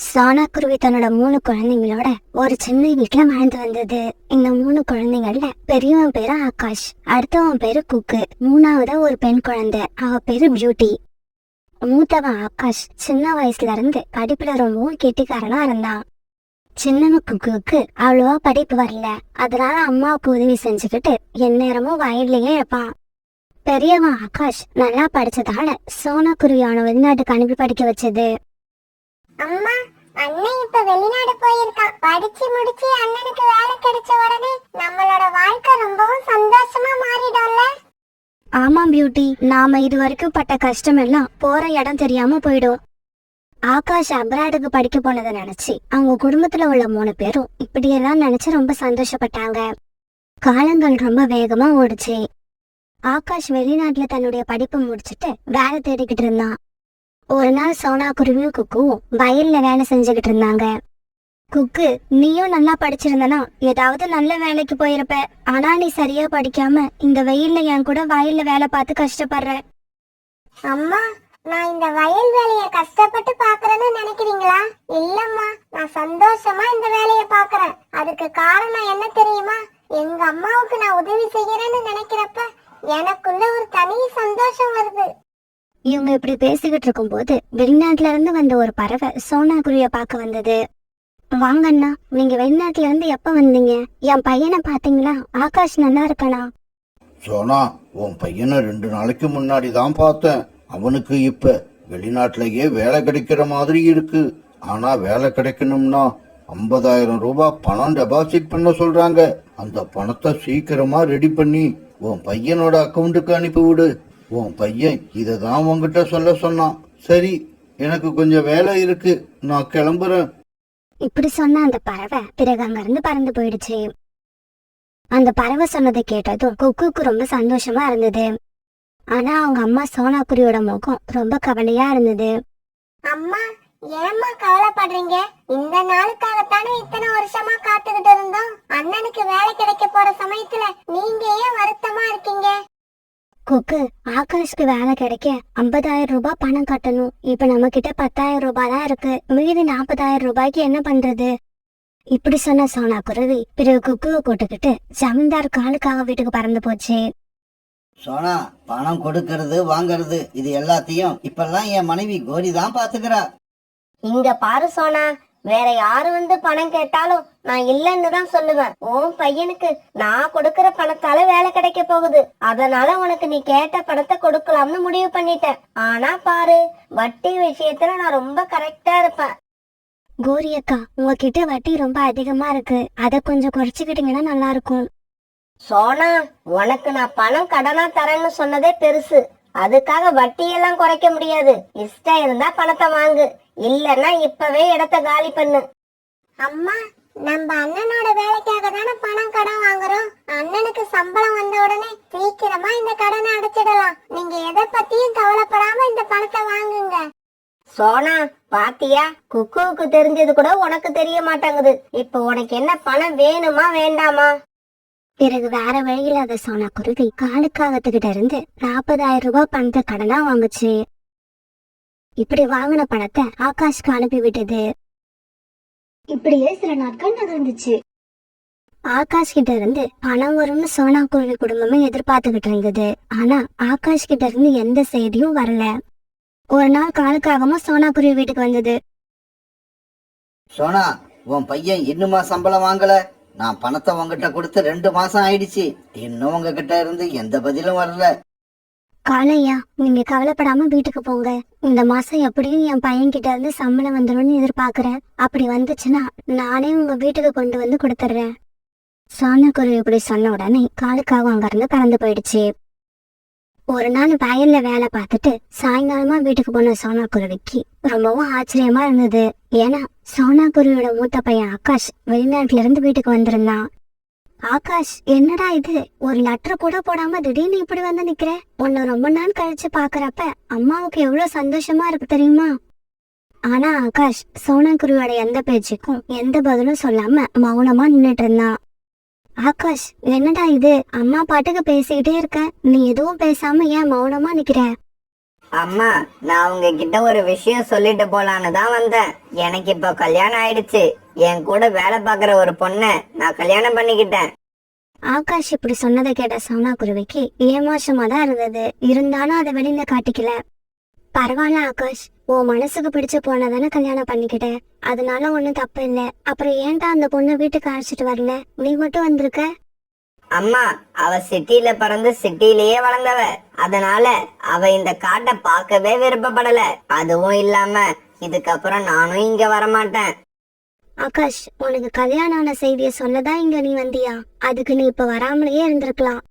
சோனா குருவி தன்னோட 3 குழந்தைங்களோட ஒரு சின்ன வீட்டுல வாழ்ந்து வந்தது. இந்த 3 குழந்தைங்கள்ல பெரியவன் பேரு ஆகாஷ், அடுத்தவன் பேரு குக்கு, மூணாவது ஒரு பெண் குழந்தை, அவ பேரு பியூட்டி. மூத்தவன் ஆகாஷ் சின்ன வயசுல இருந்து படிப்புல ரொம்பவும் கெட்டிக்காரனா இருந்தான். சின்னவன் குக்குவுக்கு அவ்வளவா படிப்பு வரல, அதனால அம்மாவுக்கு உதவி செஞ்சுக்கிட்டு எந்நேரமும் வயல்லயே இருப்பான். பெரியவன் ஆகாஷ் நல்லா படிச்சதால சோனா குருவியான வெளிநாட்டுக்கு அனுப்பி படிக்க வச்சது. அம்மா, அண்ணன் இப்ப வெளிநாடு போயிருக்கான். படிச்சு முடிச்சு அண்ணனுக்கு வேலை கிடைச்ச உடனே நம்மளோட வாழ்க்கை ரொம்பவும் சந்தோஷமா மாறிடும்ல. ஆமா பியூட்டி, நாம இது வரைக்கும் பட்ட கஷ்டம் எல்லாம் போற இடம் தெரியாம போயிடும். ஆகாஷ் அப்ராடுக்கு படிக்க போனதை நினைச்சு அவங்க குடும்பத்துல உள்ள 3 பேரும் இப்படியெல்லாம் நினைச்சு ரொம்ப சந்தோஷப்பட்டாங்க. காலங்கள் ரொம்ப வேகமா ஓடுச்சு. ஆகாஷ் வெளிநாட்டுல தன்னுடைய படிப்பு முடிச்சுட்டு வேலை தேடிக்கிட்டு இருந்தான். ஒரு நாள் சோனா குருவியும் குக்குவும் வயல்ல வேலை செஞ்சுக்கிட்டு இருந்தாங்க. குக்கு, நீயும் நல்லா படிச்சிருந்தனா ஏதாவது நல்ல வேலைக்கு போயிருப்ப. ஆனா நீ சரியா படிக்காம இந்த வெயில்ல என் கூட வயல்ல வேலை பார்த்து கஷ்டப்படுற. அம்மா, நான் இந்த வயல் வேலைய கஷ்டப்பட்டு பாக்குறேன்னு நினைக்கிறீங்களா? இல்லம்மா, நான் சந்தோஷமா இந்த வேலைய பாக்குறேன். அதுக்கு காரணம் என்ன தெரியுமா? எங்க அம்மாவுக்கு நான் உதவி செய்யறேன்னு நினைக்கிறப்ப எனக்குள்ள ஒரு தனி சந்தோஷம் வருது. இவங்க இப்படி பேசிக்கிட்டு இருக்கும் போது வெளிநாட்டுல இருந்து வந்த ஒரு பறவை சோனா குருவிய பார்க்க வந்தது. வாங்கண்ணா, நீங்க வெளிநாட்டுல இருந்து எப்ப வந்தீங்க? என் பையனை பாத்தீங்களா? ஆகாஷ் நல்லா இருக்கானா? சோனா, உன் பையனை 2 நாளைக்கு முன்னாடி தான் பார்த்தேன். அவனுக்கு இப்ப வெளிநாட்டிலேயே வேலை கிடைக்கிற மாதிரி இருக்கு. ஆனா வேலை கிடைக்கணும்னா 50,000 ரூபாய் பணம் டெபாசிட் பண்ண சொல்றாங்க. அந்த பணத்தை சீக்கிரமா ரெடி பண்ணி உன் பையனோட அக்கௌண்ட்டுக்கு அனுப்பி விடு. உன் பையன் இததான் உன்கிட்ட சொல்ல சொன்னான். சரி, எனக்கு கொஞ்சம் வேலை இருக்கு, நான் கிளம்புறேன். இப்படி சொன்ன அந்த பறவை பிறகு அங்க இருந்து பறந்து போயிடுச்சு. அந்த பறவை சொன்னதை கேட்டதும் குக்குக்கு ரொம்ப சந்தோஷமா இருந்தது. ஆனா அவங்க அம்மா சோனா குருவியோட முகம் ரொம்ப கவலையா இருந்தது. அம்மா, ஏம்மா கவலைப்படுறீங்க? இந்த நாளுக்காகத்தானே இத்தனை வருஷமா காத்துக்கிட்டு இருந்தோம். அண்ணனுக்கு வேலை கிடைக்க போற சமயத்துல நீங்க ஏன் வருத்தமா இருக்கீங்க? குக்கு, ஆகாஷ்க்கு வேலை கிடைக்க 50,000 ரூபாய் பணம் கட்டணும். இப்ப நம்ம கிட்ட 10,000 ரூபாய் தான் இருக்கு. மீதி 40,000 ரூபாய்க்கு என்ன பண்றது? இப்படி சொன்ன சோனா குருவி பிறகு குக்குவை கூட்டுக்கிட்டு ஜமீன்தார் காலுக்காக வீட்டுக்கு பறந்து போச்சு. சோனா, பணம் கொடுக்கறது வாங்கறது இது எல்லாத்தையும் இப்பெல்லாம் என் மனைவி கோரி தான் பாத்துக்கிறா. இங்க பாரு சோனா, வேற யாரு வந்து பணம் கேட்டாலும் நான் இல்லன்னு தான் சொல்லுவேன். உன் பையனுக்கு நான் கொடுக்கற பணத்தால வேலை கிடைக்க போகுது. அதனால உனக்கு நீ கேட்ட பணத்தை கொடுக்கலாம்னு முடிவு பண்ணிட்டேன். ஆனா பாரு, வட்டி விஷயத்துல நான் ரொம்ப கரெக்டா இருப்பேன். கோரி அக்கா, உங்ககிட்ட வட்டி ரொம்ப அதிகமா இருக்கு. அதை கொஞ்சம் குறைச்சுக்கிட்டீங்கன்னா நல்லா இருக்கும். சோனா, உனக்கு நான் பணம் கடனா தரேன்னு சொன்னதே பெருசு. அதுக்காக வட்டியெல்லாம் குறைக்க முடியாது. இஷ்டம் இருந்தா பணத்தை வாங்கு, இல்லன்னா இப்பவே இடத்த காலி பண்ணு. அம்மா, நம்ம அண்ணனோட வேலைக்காக தானே பணம் கடன் வாங்குறோம். அண்ணனுக்கு சம்பளம் வந்த உடனே சீக்கிரமா இந்த கடனை அடைச்சிடலாம். நீங்க எதை பத்தியும் கவலைப்படாம இந்த பணத்தை வாங்குங்க. சோனா, பாத்தியா, குக்குவுக்கு தெரிஞ்சது கூட உனக்கு தெரிய மாட்டேங்குது. இப்ப உனக்கு என்ன பணம் வேணுமா வேண்டாமா? பிறகு வேற வழியில்லாத சோனா குருவி காலுக்காகத்துக்கிட்ட இருந்து 40,000 ரூபாய் பணத்தை கடனா வாங்குச்சு. இப்படி வாங்கின பணத்தை ஆகாஷ்க்கு அனுப்பி விட்டது. இப்படியே சில நாட்கள் நகர்ந்துச்சு. ஆகாஷ் கிட்ட இருந்து பணம் வரும்னு சோனா குருவி குடும்பமே எதிர்பார்த்துக்கிட்டு இருந்தது. ஆனா ஆகாஷ் கிட்ட இருந்து எந்த செய்தியும் வரல. ஒரு நாள் காலுக்காகமா சோனா குருவி வீட்டுக்கு வந்தது. சோனா, உன் பையன் இன்னுமா சம்பளம் வாங்கல? நான் பணத்தை உங்ககிட்ட கொடுத்து 2 மாசம் ஆயிடுச்சு. இன்னும் உங்ககிட்ட இருந்து எந்த பதிலும் வரல. காலையா, நீங்க கவலைப்படாம வீட்டுக்கு போங்க. இந்த மாசம் எப்படியும் என் பையன் கிட்ட இருந்து சம்பளம் வந்துடும் எதிர்பார்க்கறேன். அப்படி வந்துச்சுன்னா நானே உங்க வீட்டுக்கு கொண்டு வந்து கொடுத்துட்றேன். சோனா குருவி இப்படி சொன்ன உடனே காலுக்காக அங்க இருந்து பறந்து போயிடுச்சு. ஒரு நாள் வயல்ல வேலை பார்த்துட்டு சாயங்காலமா வீட்டுக்கு போன சோனா குருவிக்கு ரொம்பவும் ஆச்சரியமா இருந்தது. ஏன்னா சோனா குருவியோட மூத்த பையன் ஆகாஷ் வெளிநாட்டுல இருந்து வீட்டுக்கு வந்திருந்தான். ஆகாஷ், என்னடா இது, ஒரு லெட்டர் கூட போடாம திடீர்னு இப்படி வந்து நிக்கிற? உன்னை ரொம்ப நாள் கழிச்சு பாக்குறப்ப அம்மாவுக்கு எவ்வளவு சந்தோஷமா இருக்கு தெரியுமா? ஆனா ஆகாஷ் சோனா குருவியோட எந்த பேச்சுக்கும் எந்த பதிலும் சொல்லாம மௌனமா நின்னுட்டு இருந்தான். ஆகாஷ், என்னடா இது, அம்மா பாட்டுக்கு பேசிக்கிட்டே இருக்க, நீ எதுவும் பேசாம ஏன் மௌனமா நிக்கிற? அம்மா, நான் உங்ககிட்ட ஒரு விஷயம் சொல்லிட்டு போலான்னு தான் வந்தேன். எனக்கு இப்ப கல்யாணம் ஆயிடுச்சு. என் கூட வேலை பாக்குற ஒரு பொண்ண நான் கல்யாணம் பண்ணிக்கிட்டேன். ஆகாஷ் இப்படி சொன்னதை கேட்ட சோனா குருவிக்கு ஏமாற்றமா தான் இருந்தது. இருந்தாலும் அதை வெளியில காட்டிக்கல. பரவாயில்ல ஆகாஷ், உன் மனசுக்கு பிடிச்ச பொண்ணை தானே கல்யாணம் பண்ணிக்கிட்ட, அதனால ஒண்ணும் தப்பு இல்ல. அப்புறம் ஏன்டா அந்த பொண்ணை வீட்டுக்கு அழைச்சிட்டு வரல, நீ மட்டும் வந்திருக்க? அம்மா, அவ சிட்டில பிறந்து சிட்டிலேயே வளர்ந்தவ. அதனால அவ இந்த காட்டை பார்க்கவே விருப்பப்படல. அதுவும் இல்லாம இதுக்கப்புறம் நானும் இங்க வரமாட்டேன். ஆகாஷ், உனக்கு கல்யாணம் ஆன செய்திய சொல்லதான் இங்க நீ வந்தியா? அதுக்கு நீ இப்ப வராமலேயே இருந்திருக்கலாம்.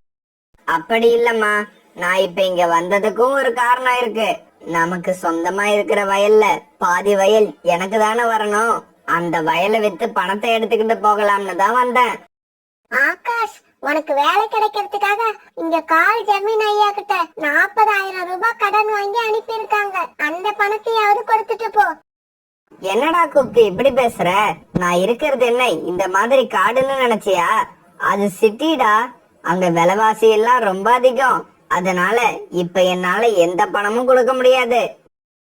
அப்படி இல்லம்மா, நான் இப்ப இங்க வந்ததுக்கும் ஒரு காரணம் இருக்கு. நமக்கு சொந்தமா இருக்கிற வயல்ல பாதி வயல் எனக்கு தானே வரணும். அந்த வயலை வித்து பணத்தை எடுத்துக்கிட்டு போகலாம்னு தான் வந்தேன். ஆகாஷ், உனக்கு வேலை கிடைக்கிறதுக்காக இங்க கால் ஜமீன் ஐயா கிட்ட 40,000 ரூபாய் கடன் வாங்கி அனுப்பி இருக்காங்க. அந்த பணத்தையாவது கொடுத்துட்டு போ. என்னடா குக்கி இப்படி பேசுற? நான் இருக்கிறது என்ன இந்த மாதிரி காடுன்னு நினைச்சியா? அது சிட்டிடா. அங்க விலைவாசி எல்லாம் ரொம்ப அதிகம். அதனால இப்ப என்னால எந்த பணமும் கொடுக்க முடியாது.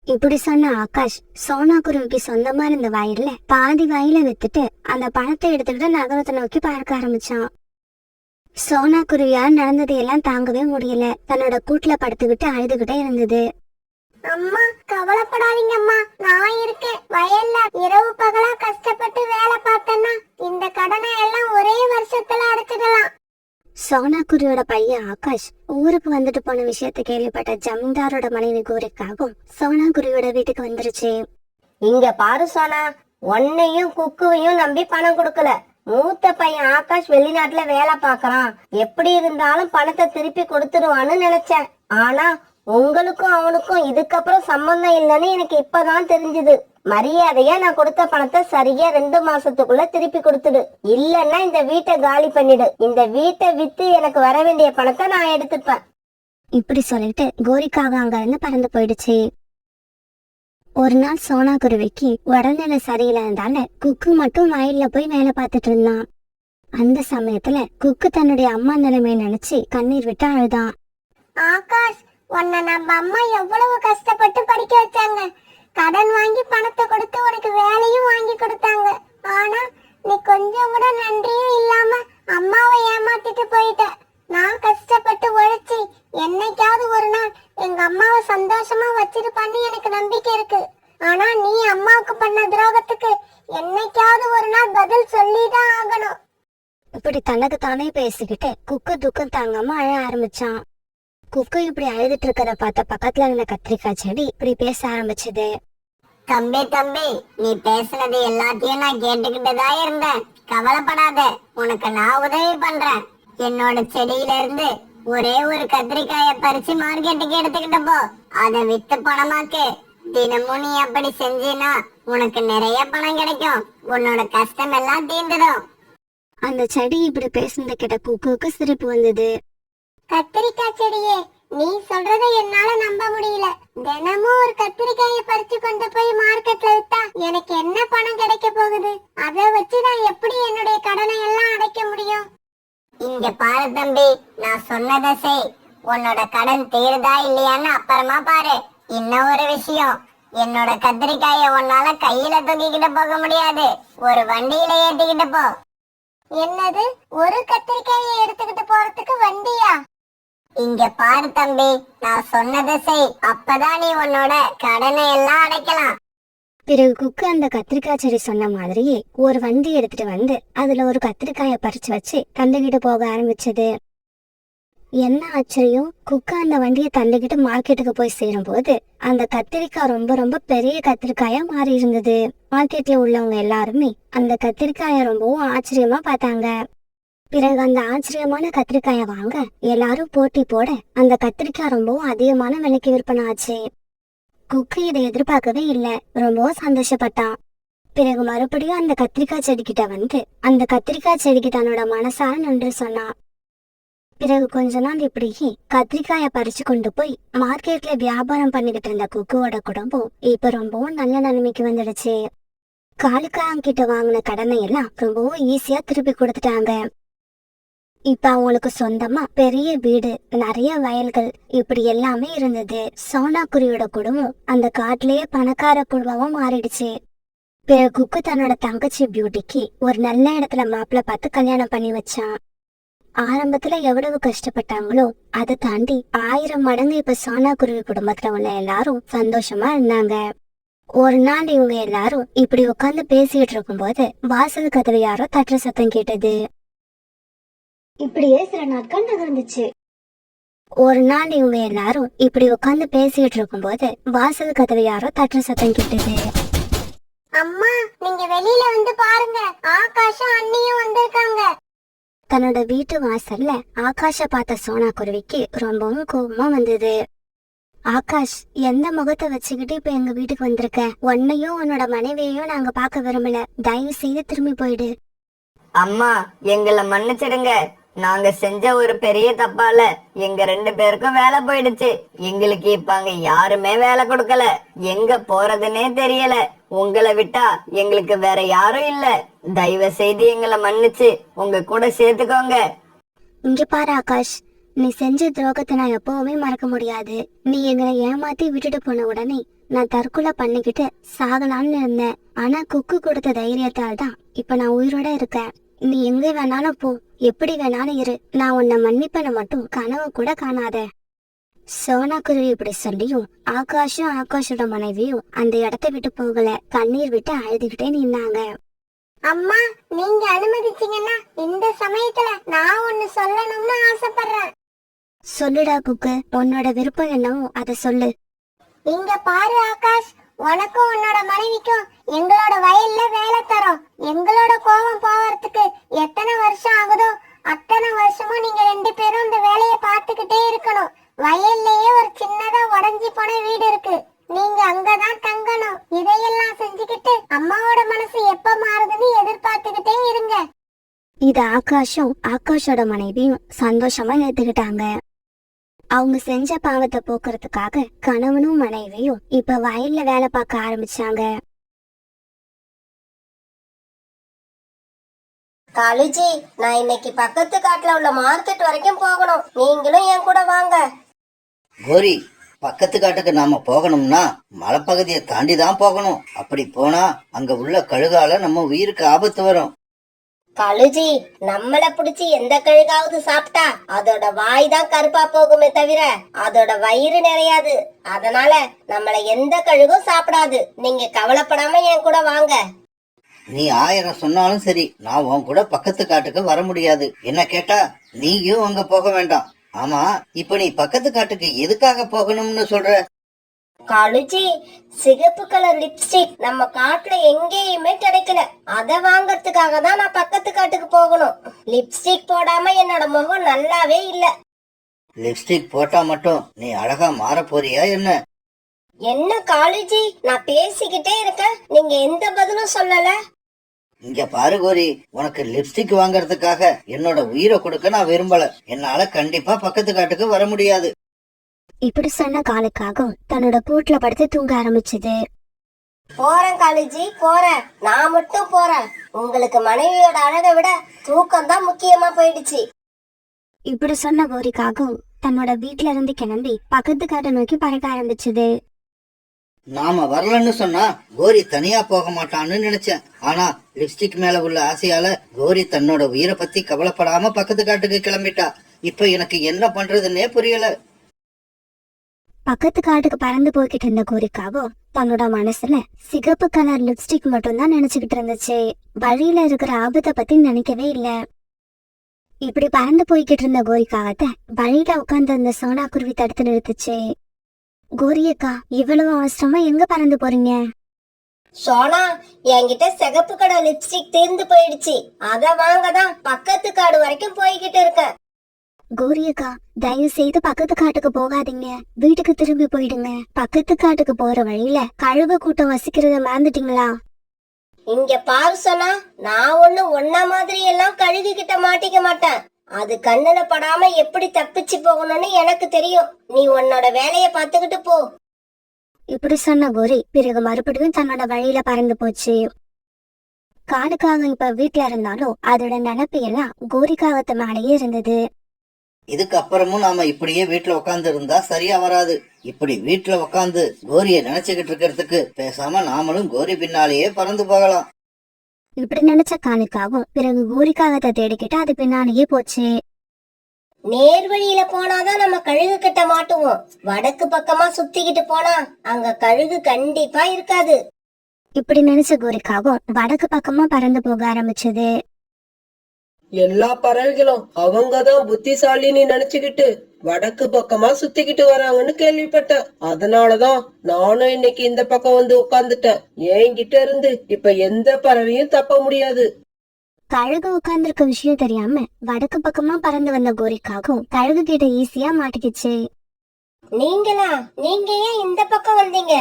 இப்படி சொன்ன ஆகாஷ் சோனா குருவிக்கு சொந்தமா இருந்த வயல்ல பாதி வயல வித்துட்டு அந்த பணத்தை எடுத்துக்கிட்டு நகரத்தை நோக்கி பார்க்க ஆரம்பிச்சான். சோனா குருவியால் நடந்ததை எல்லாம் தாங்கவே முடியல. தன்னோட கூட்டுல படுத்துக்கிட்டு அழுதுகிட்டே இருந்தது. அம்மா, கவலைப்படாதீங்க அம்மா, நான் இருக்கேன். வயல்ல இரவு பகலா கஷ்டப்பட்டு வேலை பார்த்தேன்னா இந்த கடனை எல்லாம் ஒரே வருஷத்துல அடைச்சிடலாம். சோனா குருவியோட பையன் ஆகாஷ் ஊருக்கு வந்துட்டு போன விஷயத்த கேள்விப்பட்ட ஜமீன்தாரோட மனைவி கோரிக்காகவும் சோனா குருவியோட வீட்டுக்கு வந்துருச்சு. இங்க பாரு சோனா, உன்னையும் குக்குவையும் நம்பி பணம் கொடுக்கல. மூத்த பையன் ஆகாஷ் வெளிநாட்டுல வேலை பாக்குறான். எப்படி இருந்தாலும் பணத்தை திருப்பி கொடுத்துருவான்னு நினைச்சேன். ஆனா உங்களுக்கும் அவனுக்கும் இதுக்கப்புறம் சம்பந்தம் இல்லைன்னு எனக்கு இப்பதான் தெரிஞ்சது. மரியாதையா நான் கொடுத்த பணத்தை சரியா 2 மாசத்துக்குள்ள திருப்பி கொடுத்துடு. இல்லன்னா இந்த வீட்டை காலி பண்ணிடு. இந்த வீட்டை வித்து எனக்கு வர வேண்டிய பணத்தை நான் எடுத்துப்பேன். இப்படி சொல்லிட்டு கோரிக்காக அங்க இருந்து பறந்து போயிடுச்சு. ஒரு நாள் சோனா குருவிக்கு உடல்நிலை சரியில்லாததால குக்கு மட்டும் வயல்ல போய் வேலை பார்த்துட்டு இருந்தான். அந்த சமயத்துல குக்கு தன்னுடைய அம்மா நிலைமையை நினைச்சு கண்ணீர் விட்டு அழுதான். ஆகாஷ், உன்னை நம்ம அம்மா எவ்வளவு கஷ்டப்பட்டு படிக்க வச்சாங்க. கடன் வாங்கி பணத்தை கொடுத்து உனக்கு வேலையும் வாங்கி கொடுத்தாங்க. ஆனா நீ கொஞ்சம் கூட நன்றியும் இல்லாம அம்மாவை ஏமாத்திட்டு போயிட்ட. நான் கஷ்டப்பட்டு உழைச்சி என்னைக்காவது ஒரு நாள் எங்க அம்மாவை சந்தோஷமா வச்சிருப்பான்னு எனக்கு நம்பிக்கை இருக்கு. ஆனா நீ அம்மாவுக்கு பண்ண துரோகத்துக்கு என்னைக்காவது ஒரு நாள் பதில் சொல்லிதான் ஆகணும். இப்படி தனக்கு தானே பேசிக்கிட்டு குக்கு துக்கம் தாங்காம அழ ஆரம்பிச்சான். குக்கு இப்படி அழுதுட்டு இருக்கத பார்த்த பக்கத்துல இருந்த கத்திரிக்காய் செடி இப்படி பேச ஆரம்பிச்சது. தம்பி தம்பி, நீ பேசுனது எல்லாத்தையும் நான் கேட்டுக்கிட்டுதான் இருந்தேன். கவலைப்படாத, உனக்கு நான் உதவி பண்றேன். என்னோட செடியில இருந்து ஒரே ஒரு கத்திரிக்காய பறிச்சு மார்க்கெட்டுக்கு எடுத்துக்கிட்டு போ. அதை வித்து பணமாக்கு. தினமும் நீ அப்படி செஞ்சீனா உனக்கு நிறைய பணம் கிடைக்கும். உன்னோட கஷ்டம் எல்லாம் தீர்ந்துடும். அந்த செடி இப்படி பேசுனது கிட்ட குக்குக்கு சிரிப்பு வந்தது. கத்திரிக்காய் செடியே, நீ சொல்றதை என்னால நம்ப முடியல. தினமும் ஒரு கத்திரிக்காய பறிச்சு கொண்டு போய் மார்க்கெட்ல வித்தா எனக்கு என்ன பணம் கிடைக்க போகுது? அதை வச்சு நான் எப்படி என்னுடைய கடனை எல்லாம் அடைக்க முடியும்? இங்க பாரு தம்பி, நான் சொன்னதை செய். உன்னோட கடன் தீருதா இல்லையான்னு அப்புறமா பாரு. இன்னும் ஒரு விஷயம், என்னோட கத்திரிக்காய உன்னால கையில தூக்கிக்கிட்டு போக முடியாது. ஒரு வண்டியில ஏத்திக்கிட்டு போ. என்னது, ஒரு கத்திரிக்காயை எடுத்துக்கிட்டு போறதுக்கு வண்டியா? இங்க பாரு தம்பி, நான் சொன்னதை செய். அப்பதான் நீ உன்னோட கடனை எல்லாம் அடைக்கலாம். பிறகு குக்கு அந்த கத்திரிக்காய் செடி சொன்ன மாதிரியே ஒரு வண்டி எடுத்துட்டு வந்து அதுல ஒரு கத்திரிக்காய பறிச்சு வச்சு தந்துகிட்டு போக ஆரம்பிச்சது. என்ன ஆச்சரியம், குக்கு அந்த வண்டியை தந்துகிட்டு மார்க்கெட்டுக்கு போய் சேரும் போது அந்த கத்திரிக்காய் ரொம்ப ரொம்ப பெரிய கத்திரிக்காயா மாறி இருந்தது. மார்க்கெட்ல உள்ளவங்க எல்லாருமே அந்த கத்திரிக்காய ரொம்பவும் ஆச்சரியமா பார்த்தாங்க. பிறகு அந்த ஆச்சரியமான கத்திரிக்காய வாங்க எல்லாரும் போட்டி போட அந்த கத்திரிக்காய் ரொம்பவும் அதிகமான விலைக்கு விற்பனை ஆச்சு. குக்கு இதை எதிர்பார்க்கவே இல்ல, ரொம்பவும் சந்தோஷப்பட்டான். பிறகு மறுபடியும் அந்த கத்திரிக்காய் செடிக்கிட்ட வந்து அந்த கத்திரிக்காய் செடிக்கு தன்னோட மனசார நன்றி சொன்னான். பிறகு கொஞ்ச நாள் இப்படி கத்திரிக்காய பறிச்சு கொண்டு போய் மார்க்கெட்ல வியாபாரம் பண்ணிக்கிட்டு இருந்த குக்குவோட குடும்பம் இப்ப ரொம்பவும் நல்ல நிலைமைக்கு வந்துடுச்சு. காலுக்காரங்க கிட்ட வாங்கின கடனை எல்லாம் ரொம்பவும் ஈஸியா திருப்பி கொடுத்துட்டாங்க. இப்ப அவங்களுக்கு சொந்தமா பெரிய வீடு, நிறைய வயல்கள், இப்படி எல்லாமே இருந்தது. சோனா குருவியோட குடும்பம் அந்த காட்டுலயே பணக்கார குடும்பமா மாறிடுச்சு. பிறகு குக்கு தன்னோட தங்கச்சி பியூட்டிக்கு ஒரு நல்ல இடத்துல மாப்பிள்ள பார்த்து கல்யாணம் பண்ணி வச்சான். ஆரம்பத்துல எவ்வளவு கஷ்டப்பட்டாங்களோ அதை தாண்டி 1000 மடங்கு இப்ப சோனா குருவி குடும்பத்துல உள்ள எல்லாரும் சந்தோஷமா இருந்தாங்க. ஒரு நாள் இவங்க எல்லாரும் இப்படி உட்கார்ந்து பேசிட்டு இருக்கும்போது வாசல் கதவு யாரோ தட்டுற சத்தம் கேட்டது. இப்படியே சில நாட்கள் நகர்ந்துச்சு. ஒரு நாள் இவங்க எல்லாரும் இப்படி உட்கார்ந்து பேசிட்டு இருக்கும்போது வாசல் கதவு யாரோ தட்டுற சத்தம் கேட்டது. அம்மா, நீங்க வெளியில வந்து பாருங்க, ஆகாஷும் அண்ணியும் வந்திருக்காங்க. தன்னோட வீட்டு வாசல்ல ஆகாஷ பார்த்த சோனா குருவிக்கு ரொம்பவும் கோபமா வந்தது. ஆகாஷ், எந்த முகத்தை வச்சுக்கிட்டு இப்ப எங்க வீட்டுக்கு வந்திருக்க? உன்னையும் உன்னோட மனைவியையும் நாங்க பார்க்க விரும்பல. தயவு செய்து திரும்பி போயிடு. அம்மா, எங்களை மன்னிச்சிடுங்க. நாங்க செஞ்ச ஒரு பெரிய தப்பால எங்க 2 பேருக்கும் வேலை போயிடுச்சு. எங்களுக்கு இப்ப அங்க யாருமே வேலை கொடுக்கல. எங்க போறதுன்னே தெரியல. உங்களை விட்டா எங்களுக்கு வேற யாரும் இல்ல. தயவு செய்து எங்களை மன்னிச்சு உங்க கூட சேர்த்துக்கோங்க. இங்க பாரு ஆகாஷ், நீ செஞ்ச துரோகத்தை நான் எப்பவுமே மறக்க முடியாது. நீ எங்களை ஏமாத்தி விட்டுட்டு போன உடனே நான் தற்கொலை பண்ணிக்கிட்டு சாகலான்னு இருந்தேன். ஆனா குக்கு கொடுத்த தைரியத்தால் தான் இப்ப நான் உயிரோட இருக்கேன். நீ எங்க வேணாலும் போ, எப்படி வேணாலும் இரு, நான் உன்னை மன்னிப்பன மட்டும் கனவு கூட காணாத. சோனா குருவி இப்படி சொல்லியும் ஆகாஷும் ஆகாஷோட மனைவியும் அந்த இடத்தை விட்டு போகல. கண்ணீர் விட்டு அழுதுகிட்டே நின்னாங்க. அம்மா, நீங்க அனுமதிச்சீங்கன்னா இந்த சமயத்துல நான் ஒண்ணு சொல்லணும்னு ஆசைப்படுறேன். சொல்லுடா குக்கு, உன்னோட விருப்பம் என்னவோ அதை சொல்லு. இங்க பாரு ஆகாஷ், உனக்கும் உன்னோட மனைவிக்கும் எங்களோட வயல்ல வேலை தரோம். எங்களோட கோபம் போவதுக்கு எத்தனை வருஷம் ஆகுதோ அத்தனை வருஷமும் நீங்க 2 பேரும் இந்த வேலையை பார்த்துக்கிட்டே இருக்கணும். வயல்லயே ஒரு சின்னதா உடைஞ்சி போன வீடு இருக்கு, நீங்க அங்கதான் தங்கணும். இதையெல்லாம் செஞ்சுக்கிட்டு அம்மாவோட மனசு எப்ப மாறுதுன்னு எதிர்பார்த்துக்கிட்டே இருங்க. இது ஆகாஷும் ஆகாஷோட மனைவியும் சந்தோஷமா ஏத்துக்கிட்டாங்க. அவங்க செஞ்ச பாவத்தை போக்குறதுக்காக கணவனும் மனைவியும் இப்ப வயல்ல வேலை பார்க்க ஆரம்பிச்சாங்க. காலுஜி, நான் இன்னைக்கு பக்கத்து காட்டுல உள்ள மார்க்கெட் வரைக்கும் போகணும். நீங்களும் என் கூட வாங்க. கோரி, பக்கத்து காட்டுக்கு நாம போகணும்னா மலைப்பகுதியை தாண்டி தான் போகணும். அப்படி போனா அங்க உள்ள கழுகால நம்ம உயிருக்கு ஆபத்து வரும். காலுஜி, நம்மள புடிச்சு எந்த கழுகாவது சாப்பிட்டா அதோட வாய் தான் கருப்பா போகுமே தவிர அதோட வயிறு நிறையாது. அதனால நம்மள எந்த கழுகும் சாப்பிடாது. நீங்க கவலைப்படாம என் கூட வாங்க. நீ 1000 சொன்னாலும் சரி, நான் உன் கூட பக்கத்து காட்டுக்கு வர முடியாது. என்ன கேட்டா நீயும் அங்க போக வேண்டாம். ஆமா, இப்ப நீ பக்கத்து காட்டுக்கு எதுக்காக போகணும்னு சொல்ற? காலுஜி, சிகப்பு கலர் லிப்ஸ்டிக் நம்ம காட்டுல எங்கேயுமே கிடைக்கல. அத வாங்கறதுக்காக தான் நான் பக்கத்து காட்டுக்கு போகணும். லிப்ஸ்டிக் போடாம என்னோட முகம் நல்லாவே இல்ல. லிப்ஸ்டிக் போட்டா மட்டும் நீ அழகா மாற போறியா என்ன? என்ன காலுஜி, நான் பேசிக்கிட்டே இருக்கேன், நீங்க எந்த பதிலும் சொல்லல. இங்க பாரு கோரி, உனக்கு லிப்ஸ்டிக் வாங்கறதுக்காக என்னோட உயிரை கொடுக்க நான் விரும்பல. என்னால கண்டிப்பா பக்கத்து காட்டுக்கு வர முடியாது. இப்படி சொன்ன காலுக்காகவும் தன்னோட கூட்டுல படுத்து தூங்க ஆரம்பிச்சது. போறேன் காலுஜி, போறேன். நான் மட்டும் போறேன். உங்களுக்கு மனைவியோட அழகை விட தூக்கம் தான் முக்கியமா போயிடுச்சு. இப்படி சொன்ன கோரிக்காகவும் தன்னோட வீட்டுல இருந்து கிளம்பி பக்கத்து காட்டை நோக்கி பறக்க ஆரம்பிச்சது. நாம வரலன்னு சொன்னா கோரி தனியா போக மாட்டான்னு நினைச்சேன். ஆனா லிப்ஸ்டிக் மேல உள்ள ஆசையால கோரி தன்னோட உயிரை பத்தி கவலைப்படாம பக்கத்து காட்டுக்கு கிளம்பிட்டா. இப்ப எனக்கு என்ன பண்றதுன்னே புரியல. பக்கத்து காட்டுக்கு பறந்து போய்கிட்டு இருந்த கோரிக்காவும் தன்னோட மனசுல சிகப்பு கலர் லிப்ஸ்டிக் மட்டும் தான் நினைச்சுக்கிட்டு இருந்துச்சு. வழியில இருக்கிற ஆபத்தை பத்தி நினைக்கவே இல்ல. இப்படி பறந்து போய்கிட்டு இருந்த கோரிக்காவத்தை வழியில உட்கார்ந்து இருந்த சோனா குருவி தடுத்து நிறுத்துச்சு. கோரியக்கா, இவ்வளவு அவசரமா எங்க பறந்து போறீங்க? சோனா, என்கிட்ட சிகப்பு கடை லிப்ஸ்டிக் தீர்ந்து போயிடுச்சு. அத வாங்கதான் பக்கத்து காடு வரைக்கும் போய்கிட்டு இருக்கேன். கோரியக்கா, தயவு செய்து பக்கத்து காட்டுக்கு போகாதீங்க, வீட்டுக்கு திரும்பி போயிடுங்க. பக்கத்து காட்டுக்கு போற வழியில கழுகு கூட்டம் வசிக்கிறத மறந்துட்டீங்களா? இங்க பாரு சோனா, நான் ஒன்ன மாதிரி எல்லாம் கழுகு கிட்ட மாட்டிக்க மாட்டேன். அது கண்ணுல படாம எப்படி தப்பிச்சு போகணும்னு எனக்கு தெரியும். நீ உன்னோட வேலைய பாத்துக்கிட்டு போ. இப்படி சொன்ன கோரி பிறகு மறுபடியும் தன்னோட வழியில பறந்து போச்சு. காலுக்காக இப்ப வீட்டுல இருந்தாலும் அதோட நினப்பு எல்லாம் கோரிக்காகத்து மேலேயே இருந்தது. இதுக்கு அப்புறமும் நாம இப்படியே வீட்டுல உட்கார்ந்து இருந்தா சரியா வராது. இப்படி வீட்டுல உட்கார்ந்து கோரிய நினைச்சுக்கிட்டு இருக்கிறதுக்கு பேசாம நாமளும் கோரி பின்னாலேயே பறந்து போகலாம். இப்படி நினைச்ச காலுக்காகவும் பிறகு கோரிக்காகத்தை தேடிக்கிட்டு அது பின்னாலேயே போச்சு. நேர்வழியில போனாதான் நம்ம கழுகு கிட்ட மாட்டுவோம். வடக்கு பக்கமா சுத்திக்கிட்டு போனா அங்க கழுகு கண்டிப்பா இருக்காது. இப்படி நினைச்ச கோரிக்காகவும் வடக்கு பக்கமா பறந்து போக ஆரம்பிச்சது. எல்லா பறவைகளும் அவங்கதான் புத்திசாலின்னு நினைச்சுக்கிட்டு வடக்கு பக்கமா சுத்திக்கிட்டு வராங்கன்னு கேள்விப்பட்டேன். அதனாலதான் நானும் இன்னைக்கு இந்த பக்கம் வந்து உட்கார்ந்துட்டேன். என்கிட்ட இருந்து இப்ப எந்த பறவையும் தப்ப முடியாது. கழுகு உட்கார்ந்துருக்க விஷயம் தெரியாம வடக்கு பக்கமா பறந்து வந்த கோரிக்காகவும் கழுகு கிட்ட ஈஸியா மாட்டிக்கிச்சு. நீங்களா? நீங்க ஏன் இந்த பக்கம் வந்தீங்க?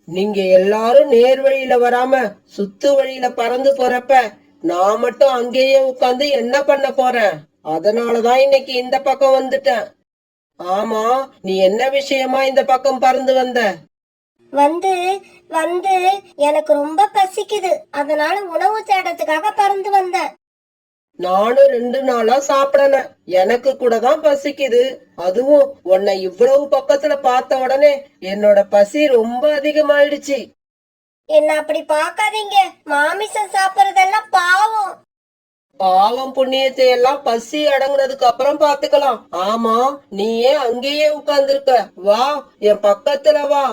நீங்க எல்லாரும் நேர் வழியில வராம சுத்து வழியில பறந்து போறப்ப நான் மட்டும் அங்கேயே உட்கார்ந்து என்ன பண்ண போறேன்? அதனாலதான் இன்னைக்கு இந்த பக்கம் வந்துட்டேன். ஆமா, நீ என்ன விஷயமா இந்த பக்கம் பறந்து வந்த? வந்து வந்து எனக்கு ரொம்ப பசிக்குது, அதனால உணவு தேடத்துக்காக பறந்து வந்தேன். நானும் 2 நாளா சாப்பிடல, எனக்கு கூட தான் பசிக்குது. அதுவும் உன்னை இவ்வளவு பக்கத்துல பார்த்த உடனே என்னோட பசி ரொம்ப அதிகமாயிடுச்சு. என்ன அப்படி பாக்காதீங்க, மாமிசம் சாப்பிடுறதெல்லாம் பாவம். பாவம் புண்ணியத்தை எல்லாம் பசி அடங்குனதுக்கு அப்புறம் பாத்துக்கலாம். ஆமா, நீ ஏன் அங்கேயே உட்கார்ந்துருக்க? வா, என் பக்கத்துல வா.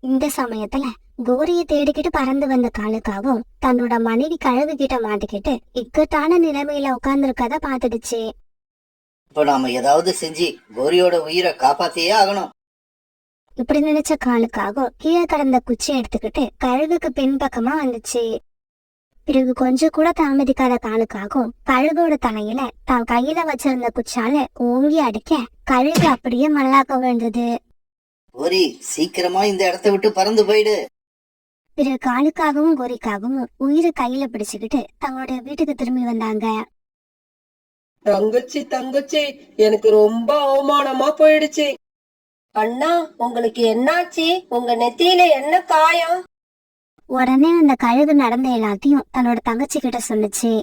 இந்த சமயத்துல கோரிய தேடிக்கிட்டு பறந்து வந்த காலுக்காகவும் தன்னோட மனைவி கழுகு கிட்ட மாட்டிக்கிட்டு இக்கட்டான நிலைமையில உட்கார்ந்துருக்கத பாத்துடுச்சு. இப்ப நாம ஏதாவது செஞ்சு கோரியோட உயிரை காப்பாத்தியே ஆகணும். இப்படி நினைச்ச காலுக்காகவும் கீழே கடந்த குச்சி எடுத்துக்கிட்டு கழுகுக்கு பின்பக்கமா வந்துச்சு. பிறகு கொஞ்சம் கூட தாமதிக்காத காலுக்காகவும் கழுகோட தலையில தான் கையில வச்சிருந்த குச்சால ஓங்கி அடிக்க கழுகு அப்படியே மல்லாக்க விழுந்தது. கோரி, சீக்கிரமா இந்த இடத்த விட்டு பறந்து போயிடு. பிறகு காலுக்காகவும் கோரிக்காகவும் உயிரை கையில பிடிச்சுக்கிட்டு தங்களுடைய வீட்டுக்கு திரும்பி வந்தாங்க. தங்கச்சி தங்கச்சி, எனக்கு ரொம்ப அவமானமா போயிடுச்சு. அண்ணா, உங்களுக்கு என்னாச்சு? உங்க நெத்தியில என்ன காயம்? உடனே அந்த கழுகு நடந்த எல்லாத்தையும் தன்னோட தங்கச்சி கிட்ட சொன்னுச்சு.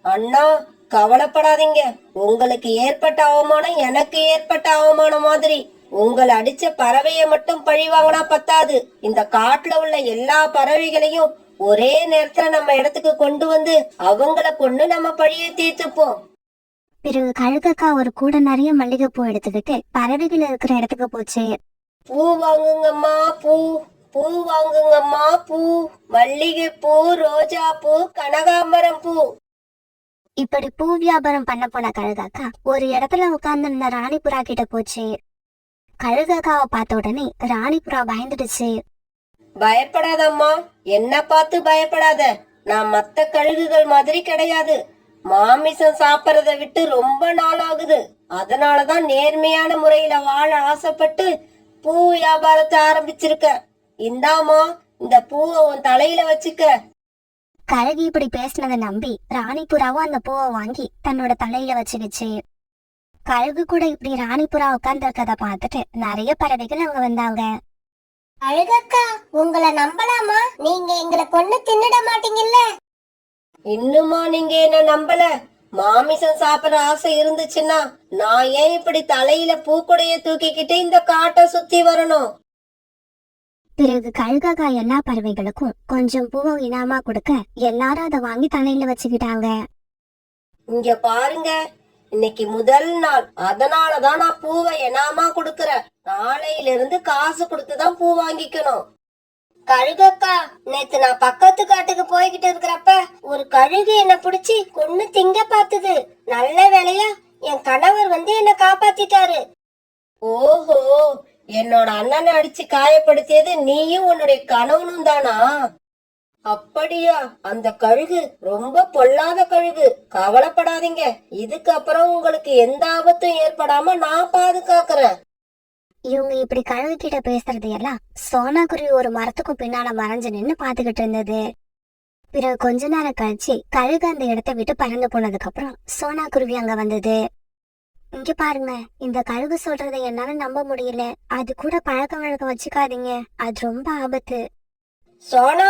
அண்ணா, கவலைப்படாதீங்க. உங்களுக்கு ஏற்பட்ட அவமானம் எனக்கு ஏற்பட்ட அவமானம் மாதிரி. உங்களை அடிச்ச பறவைய மட்டும் பழி வாங்கினா பத்தாது, இந்த காட்டுல உள்ள எல்லா பறவைகளையும் ஒரே நேரத்துல நம்ம இடத்துக்கு கொண்டு வந்து அவங்கள கொண்டு நம்ம பழிய தீர்த்துப்போம். பிறகு கழுகக்கா ஒரு கூட நிறைய மல்லிகைப்பூ எடுத்துக்கிட்டு பறவைகள் இருக்கிற இடத்துக்கு போச்சு. பூ வாங்குங்கம்மா, பூ பூ வாங்குங்கம்மா, பூ மல்லிகை பூ, ரோஜா பூ, கனகாம்பரம் பூ. இப்படி பூ வியாபாரம் பண்ண போன கழுகாக்கா ஒரு இடத்துல உட்கார்ந்து இருந்த ராணிபுறா கிட்ட போச்சு. கழுகாக்காவை பார்த்த உடனே ராணிபுறா பயந்துடுச்சு. பயப்படாதம்மா, என்ன பார்த்து பயப்படாத. நான் மத்த கழுகுகள் மாதிரி கிடையாது. மாமிசம் சாப்பிடறத விட்டு ரொம்ப நாள் ஆகுது. அதனாலதான் நேர்மையான முறையில வாழ ஆசைப்பட்டு பூ வியாபாரத்தை ஆரம்பிச்சிருக்க. இந்தாமா, இந்த பூவை உன் தலையில வச்சுக்க. கழுகு இப்படி பேசினதை நம்பி ராணிபுறாவும் அந்த பூவை வாங்கி தன்னோட தலையில வச்சுக்கிச்சு. கழுகு கூட இப்படி ராணிபுறா உட்கார்ந்து இருக்கத பார்த்துட்டு நிறைய பறவைகள் அங்க வந்தாங்க. அழகக்கா, உங்களை நம்பலாமா? நீங்க எங்களை கொண்டு தின்னுட மாட்டீங்கல்ல? இன்னுமா நீங்க என்ன நம்பல? மாமிசம் சாப்பிட ஆசை இருந்துச்சுன்னா நான் ஏன் இப்படி தலையில பூக்குடைய தூக்கிக்கிட்டு இந்த காட்டை சுத்தி வரணும்? பிறகு கழுகாக்கா எல்லா பறவைகளுக்கும் கொஞ்சம் பூவை இனாமா கொடுக்க எல்லாரும் அதை வாங்கி தலையில வச்சுக்கிட்டாங்க. இங்க பாருங்க, இன்னைக்கு முதல் நாள், அதனாலதான் நான் பூவை இனாமா கொடுக்கறேன். நாளையில இருந்து காசு கொடுத்துதான் பூ வாங்கிக்கணும். கழுகக்கா, நேத்து நான் பக்கத்து காட்டுக்கு போய்கிட்டு இருக்கிறப்ப ஒரு கழுகு என்ன பிடிச்சி கொன்னு திங்க பார்த்தது. நல்ல வேலையா என் கணவர் வந்து என்ன காப்பாத்திட்டாரு. ஓஹோ, என்னோட அண்ணனை அடிச்சு காயப்படுத்தியது நீயும் உன்னுடைய கணவனும் தானா? அப்படியா? அந்த கழுகு ரொம்ப பொல்லாத கழுகு. கவலைப்படாதீங்க, இதுக்கு அப்புறம் உங்களுக்கு எந்த ஆபத்தும் ஏற்படாம நான் பாதுகாக்கிறேன். இவங்க இப்படி கழுகு கிட்ட பேசுறது எல்லாம் சோனா குருவி ஒரு மரத்துக்கும் பின்னால மறைஞ்சு நின்னு பாத்துக்கிட்டு இருந்தது. பிறகு கொஞ்ச நேரம் கழிச்சு கழுகு அந்த இடத்த விட்டு பறந்து போனதுக்கு அப்புறம் சோனா குருவி அங்க வந்தது. இங்க பாருங்க, இந்த கழுகு சொல்றதை என்னால நம்ப முடியல. அது கூட பழக்க வழக்கம் வச்சுக்காதீங்க, அது ரொம்ப ஆபத்து. சோனா,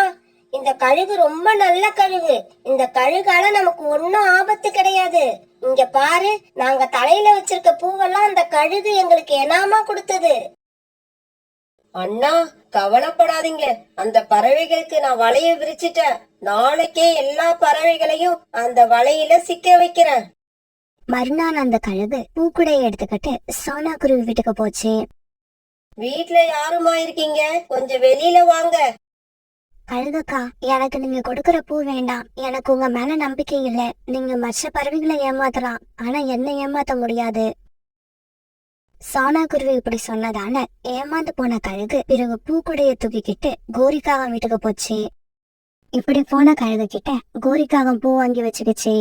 இந்த கழுகு ரொம்ப நல்ல கழுகு. இந்த கழுகால நமக்கு ஒன்னும் ஆபத்து கிடையாது. இங்க பாரு, நாங்க தலையில வச்சிருக்க பூவெல்லாம் அந்த கழுகு எங்களுக்கு எனாமா கொடுத்தது. அண்ணா கவலைப்படாதீங்க, அந்த பறவைகளுக்கு நான் வலைய விரிச்சிட்டேன். நாளைக்கே எல்லா பறவைகளையும் அந்த வலையில சிக்க வைக்கிறேன். மறுநாள் அந்த கழுகு பூக்குடையை எடுத்துக்கிட்டு சோனா குருவி வீட்டுக்கு போச்சு. வீட்ல யாருமா இருக்கீங்க? கொஞ்சம் வெளியில வாங்க. கழுகுக்கா, எனக்கு நீங்க கொடுக்கற பூ வேண்டாம். எனக்கு உங்க மேல நம்பிக்கை இல்ல. நீங்க மற்ற பறவைகளை ஏமாத்தலாம், ஆனா என்ன ஏமாத்த முடியாது. சோனா குருவி இப்படி சொன்னதால ஏமாந்து போன கழுகு பிறகு பூக்குடைய தூக்கிக்கிட்டு கோரிக்காகம் வீட்டுக்கு போச்சு. இப்படி போன கழுகு கிட்ட கோரிக்காகம் பூ வாங்கி வச்சுக்கிச்சு.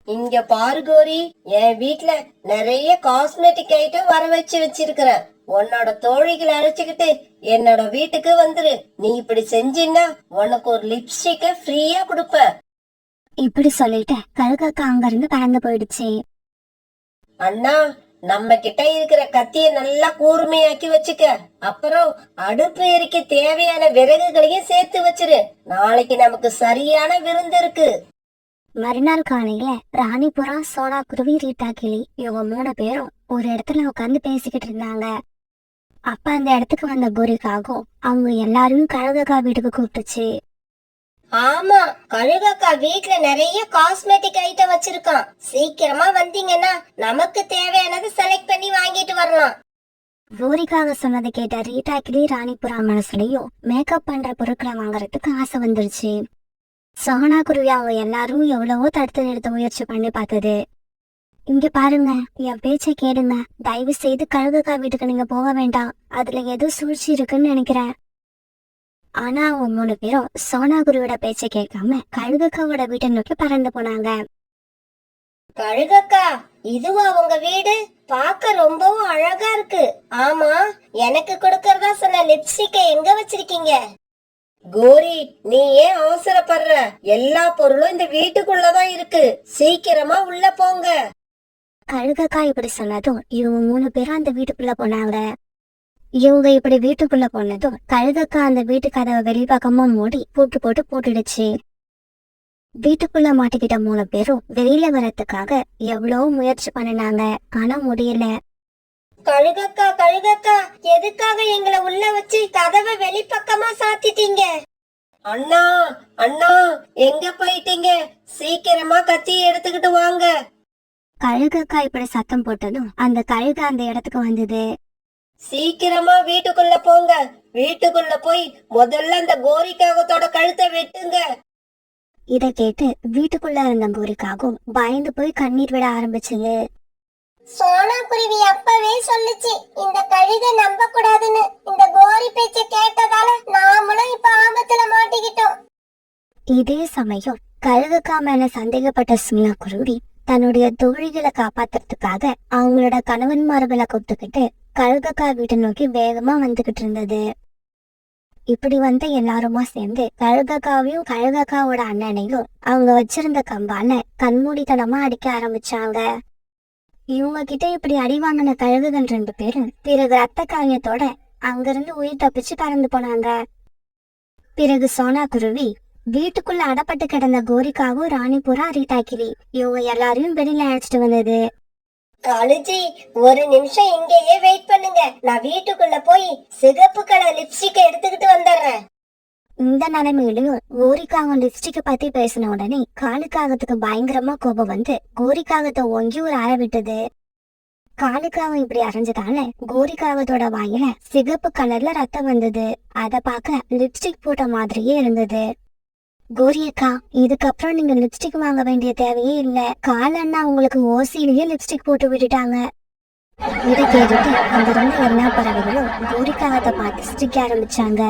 இங்க பாரு கோரி, என் வீட்ல நிறைய காஸ்மெட்டிக் ஐட்டம் வர வச்சிருக்கிறேன். உன்னோட தோழிகளை அழைச்சுக்கிட்டு என்னோட வீட்டுக்கு வந்துரு. நீ இப்படி செஞ்சின்னா உனக்கு ஒரு லிப்ஸ்டிக்க ஃப்ரீயா கொடுப்ப. இப்படி சொல்லிட்டு கழுகக்கா அங்க இருந்து பறந்து போயிடுச்சு. அண்ணா, நம்ம கிட்ட இருக்கிற கத்திய நல்லா கூர்மையாக்கி வச்சுக்க. அப்புறம் அடுப்பு எரிக்க தேவையான விறகுகளையும் சேர்த்து வச்சிரு. நாளைக்கு நமக்கு சரியான விருந்து இருக்கு. மறுநாள் காலையில ராணிபுரா, சோனா குருவி, ரீட்டா கிளி இவங்க 3 பேரும் ஒரு இடத்துல உட்காந்து பேசிக்கிட்டு இருந்தாங்க. அப்ப அந்த இடத்துக்கு வந்த கோரிக்காகும் அவங்க எல்லாரும் கழுகக்கா வீட்டுக்கு கூப்பிட்டுச்சு. ஆமா, கழுகக்கா வீட்ல நிறைய காஸ்மெட்டிக் ஐட்டம் வச்சிருக்கான். சீக்கிரமா வந்தீங்கன்னா நமக்கு தேவையானது செலக்ட் பண்ணி வாங்கிட்டு வரலாம். கோரிக்காக சொன்னதை கேட்ட ரீட்டா கிளி, ராணிபுரா மனசுலயும் மேக்கப் பண்ற பொருட்களை வாங்குறதுக்கு ஆசை வந்துருச்சு. சோனா குருவி அவங்க எல்லாரும் எவ்வளவோ தடுத்து நிறுத்த முயற்சி பண்ணி பார்த்தது. இங்க பாருங்க, என் பேச்சை கேளுங்க. தயவு செய்து கழுகக்கா வீட்டுக்கு நீங்க போக வேண்டாம். அதுல ஏதோ சூழ்ச்சி இருக்குன்னு நினைக்கிறேன். ஆனா அவங்க 3 பேரும் சோனா குருவியோட பேச்சை கேட்காம கழுகக்காவோட வீட்டை நோக்கி பறந்து போனாங்க. கழுகக்கா, இதுவா உங்க வீடு? பார்க்க ரொம்பவும் அழகா இருக்கு. ஆமா, எனக்கு கொடுக்கறதா சொன்ன லிப்ஸ்டிக்கை எங்க வச்சிருக்கீங்க? கோரி, நீ ஏன் அவசரப்படுற? எல்லா பொருளும் இந்த வீட்டுக்குள்ளதான் இருக்கு. சீக்கிரமா உள்ள போங்க. கழுகக்கா இப்படி சொன்னதும் இவங்க 3 பேரும் அந்த வீட்டுக்குள்ள போனாங்க. இவங்க இப்படி வீட்டுக்குள்ள போனதும் கழுகக்கா அந்த வீட்டு கதவை வெளிப்பக்கமா மூடி பூட்டு போட்டு போட்டுடுச்சு. வீட்டுக்குள்ள மாட்டிக்கிட்ட 3 பேரும் வெளியில வரத்துக்காக எவ்வளவு முயற்சி பண்ணினாங்க, ஆனா முடியல. கழுகக்கா, கழுகக்கா, எதுக்காக எங்களை உள்ள வச்சு கதவை வெளிப்பக்கமா சாத்திட்டீங்க? அண்ணா, அண்ணா, எங்க போயிட்டீங்க? சீக்கிரமா கத்தியை எடுத்துக்கிட்டு வாங்க. கழுகக்கா இப்படி சத்தம் போட்டதும் அந்த கழுகு அந்த இடத்துக்கு வந்தது. சீக்கிரமா வீட்டுக்குள்ள போங்க. வீட்டுக்குள்ள போய் முதல்ல அந்த கோரிக்காகத்தோட கழுத்தை வெட்டுங்க. இத கேட்டு வீட்டுக்குள்ள இருந்த கோரிக்காகும் பயந்து போய் கண்ணீர் விட ஆரம்பிச்சது. சோனா குருவி அப்பவே சொல்லுச்சு, இந்த கழுகை நம்ப கூடாதுன்னு. இந்த கோரி பேச்ச கேட்டதால நாமளும் இப்ப ஆபத்துல மாட்டிக்கிட்டோம். இதே சமயம் கழுகுக்கா மேல சந்தேகப்பட்ட சோனா குருவி தன்னுடைய தோழிகளை காப்பாத்துறதுக்காக அவங்களோட கணவன்மார்களை கூப்பிட்டுக்கிட்டு கழுகக்கா வீட்டை நோக்கி வேகமா வந்துகிட்டு இருந்தது. இப்படி வந்த எல்லாருமா சேர்ந்து கழுகக்காவையும் கழுகக்காவோட அண்ணனையும் அவங்க வச்சிருந்த கம்பால கண்மூடித்தனமா அடிக்க ஆரம்பிச்சாங்க. இவங்க கிட்ட இப்படி அடி வாங்கின கழுகுகள் 2 பேரும் பிறகு ரத்த காயத்தோட அங்கிருந்து உயிர் தப்பிச்சு பறந்து போனாங்க. பிறகு சோனா குருவி வீட்டுக்குள்ள அடப்பட்டு கிடந்த கோரிக்காவும், ராணிபுரா, ரீட்டா கிளி இவங்க எல்லாரையும் வெளியில அழைச்சிட்டு வந்தது. காலுஜி, ஒரு நிமிஷம் இங்கேயே வெயிட் பண்ணுங்க. நான் வீட்டுக்குள்ள போய் சிகப்பு கலர் லிப்ஸ்டிக் எடுத்துக்கிட்டு வந்துடுறேன். இந்த நிலைமையிலும் கோரிக்காகம் லிப்ஸ்டிக் பத்தி பேசின உடனே காலுக்காகத்துக்கு பயங்கரமா கோபம் வந்து கோரிக்காகத்தை ஓங்கி ஒரு அறை விட்டது. காலுக்காகம் இப்படி அரைஞ்சதால கோரிக்காகத்தோட வாயில சிகப்பு கலர்ல ரத்தம் வந்தது. அத பார்க்க லிப்ஸ்டிக் போட்ட மாதிரியே இருந்தது. கோரியக்கா, இதுக்கப்புறம் நீங்க லிப்ஸ்டிக் வாங்க வேண்டிய தேவையே இல்ல. காலண்ணா உங்களுக்கு ஓசிலேயே லிப்ஸ்டிக் போட்டு விட்டுட்டாங்க. இதை கேட்டுட்டு அங்க இருந்த எல்லா பறவைகளும் கோரிக்காகத்தை பார்த்து சிரிக்க ஆரம்பிச்சாங்க.